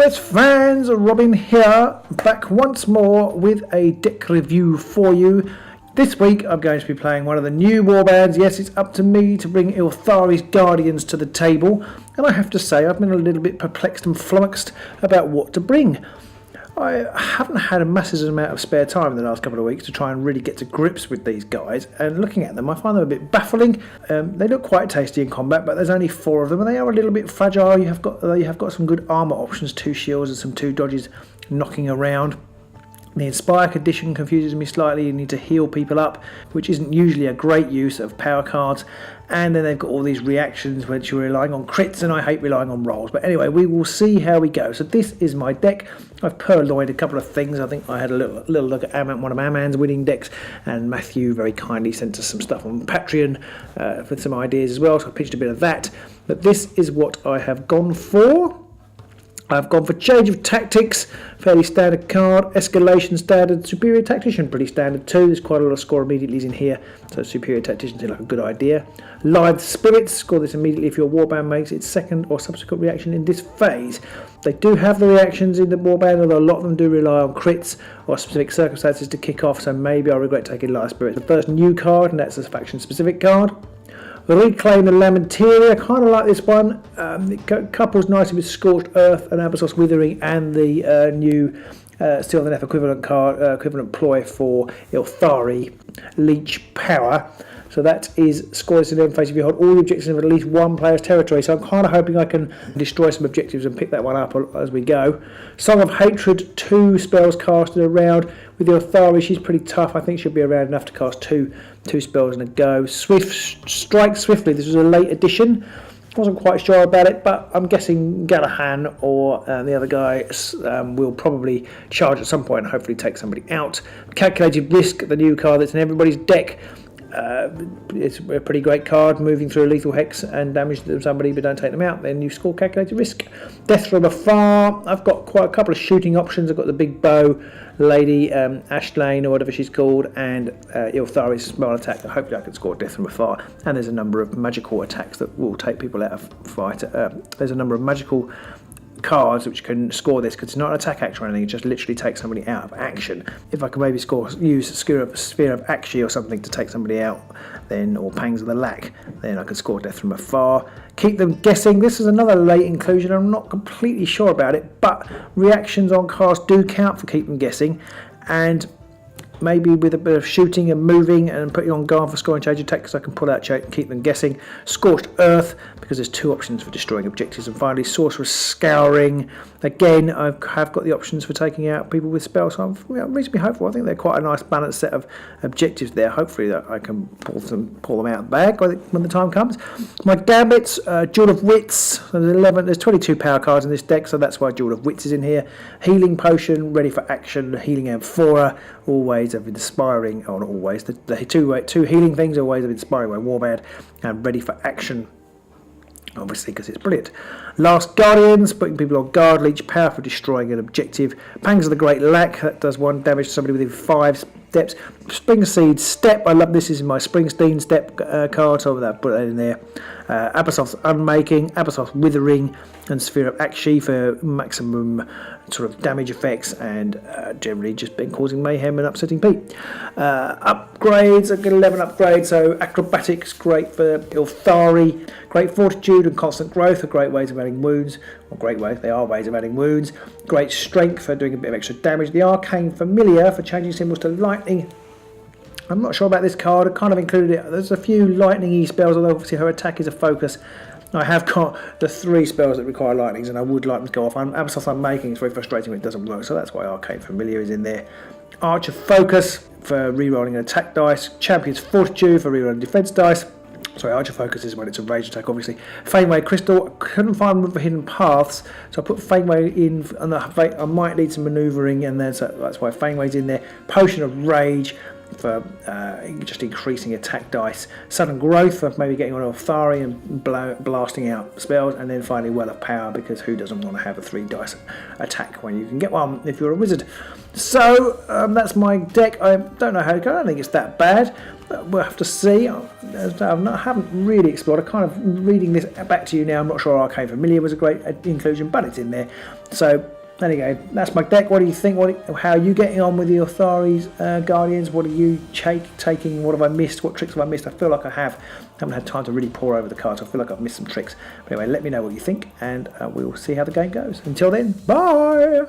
Yes, fans, Robin here, back once more with a deck review for you. This week I'm going to be playing one of the new warbands. Yes, it's up to me to bring Ylthari's Guardians to the table, and I have to say I've been a little bit perplexed and flummoxed about what to bring. I haven't had a massive amount of spare time in the last couple of weeks to try and really get to grips with these guys, and looking at them I find them a bit baffling. They look quite tasty in combat, but there's only 4 of them and they are a little bit fragile. You have got some good armour options, 2 shields and some 2 dodges knocking around. The Inspire condition confuses me slightly. You need to heal people up, which isn't usually a great use of power cards. And then they've got all these reactions which you're relying on crits, and I hate relying on rolls. But anyway, we will see how we go. So this is my deck. I've purloined a couple of things. I think I had a little look at one of Amman's winning decks, and Matthew very kindly sent us some stuff on Patreon with some ideas as well. So I pitched a bit of that. But this is what I have gone for. I've gone for Change of Tactics, fairly standard card. Escalation standard. Superior Tactician, pretty standard too. There's quite a lot of score immediately in here, so Superior Tactician seems like a good idea. Lithe Spirits, score this immediately if your warband makes its second or subsequent reaction in this phase. They do have the reactions in the warband, although a lot of them do rely on crits or specific circumstances to kick off, so maybe I regret taking Lithe Spirits. The first new card, and that's a faction specific card. Reclaim the Lamenteria. I kind of like this one. It couples nicely with Scorched Earth and Abyssos's Withering, and the new Steel the Neff equivalent card, equivalent ploy for Ylthari, Leech Power. So that is score this in the phase if you hold all the objectives of at least one player's territory. So I'm kind of hoping I can destroy some objectives and pick that one up as we go. Song of Hatred, 2 spells casted around. With Ylthari, she's pretty tough. I think she'll be around enough to cast two spells in a go. Strike Swiftly. This was a late addition. Wasn't quite sure about it, but I'm guessing Galahan or the other guy will probably charge at some point and hopefully take somebody out. Calculated Risk, the new card that's in everybody's deck. It's a pretty great card, moving through a lethal hex and damage to somebody, but don't take them out, then you score Calculated Risk. Death from Afar. I've got quite a couple of shooting options. I've got the big bow lady, Ashlane or whatever she's called, and Ylthari's small attack. Hopefully I can score Death from Afar. And there's a number of magical attacks that will take people out of fight. There's a number of magical cards which can score this, because it's not an attack action or anything, it just literally takes somebody out of action. If I can maybe use Sphere of Akshi or something to take somebody out, then, or Pangs of the Lack, then I can score Death from Afar. Keep them guessing. This is another late inclusion. I'm not completely sure about it, but reactions on cards do count for Keep them guessing, and maybe with a bit of shooting and moving and putting on guard for scoring Change of Tactics, I can pull out Keep them guessing. Scorched Earth, because there's 2 options for destroying objectives. And finally, Sorcerer's Scouring. Again, I have got the options for taking out people with spells, so I'm reasonably hopeful. I think they're quite a nice balanced set of objectives there. Hopefully that I can pull them out of the bag when the time comes. My Gambits, Jewel of Wits. There's 22 power cards in this deck, so that's why Jewel of Wits is in here. Healing Potion, ready for action. Healing Amphora, always of Inspiring, or not always, the two healing things are always of Inspiring by Warband, and ready for action, obviously, because it's brilliant. Last Guardians, putting people on guard. Leech Power for destroying an objective. Pangs of the Great Lack, that does 1 damage to somebody within 5 steps. Springseed Step, I love this. Is my Springsteen Step card, so I'll put that in there. Abyssos's Unmaking, Abyssos's Withering, and Sphere of Akshi for maximum sort of damage effects, and generally just been causing mayhem and upsetting Pete. Upgrades, I've got 11 upgrades. So Acrobatics, great for Ylthari. Great Fortitude and Constant Growth are great ways of adding wounds. Well, great ways, they are ways of adding wounds. Great Strength for doing a bit of extra damage. The Arcane Familiar for changing symbols to lightning. I'm not sure about this card. I kind of included it. There's a few lightning-y spells, although obviously her attack is a focus. I have got the 3 spells that require lightnings, and I would like them to go off. Abyssos's Unmaking is very frustrating when it doesn't work, so that's why Arcane Familiar is in there. Archer Focus for rerolling an attack dice. Champion's Fortitude for rerolling defense dice. Sorry, Archer Focus is when it's a ranged attack, obviously. Faneway Crystal, I couldn't find room for hidden paths, so I put Faneway in, and I might need some manoeuvring, and then so that's why Faneway's in there. Potion of Rage for just increasing attack dice. Sudden Growth for maybe getting on Ylthari and blasting out spells. And then finally Well of Power, because who doesn't want to have a 3 dice attack when you can get one if you're a wizard. So that's my deck. I don't know how to go. I don't think it's that bad. We'll have to see. I haven't really explored. I'm kind of reading this back to you now. I'm not sure Arcane Familiar was a great inclusion, but it's in there. So there you go. That's my deck. What do you think? How are you getting on with the Ylthari's Guardians? What are you taking? What have I missed? What tricks have I missed? I feel like I haven't had time to really pour over the cards. I feel like I've missed some tricks. But anyway, let me know what you think, and we'll see how the game goes. Until then, bye!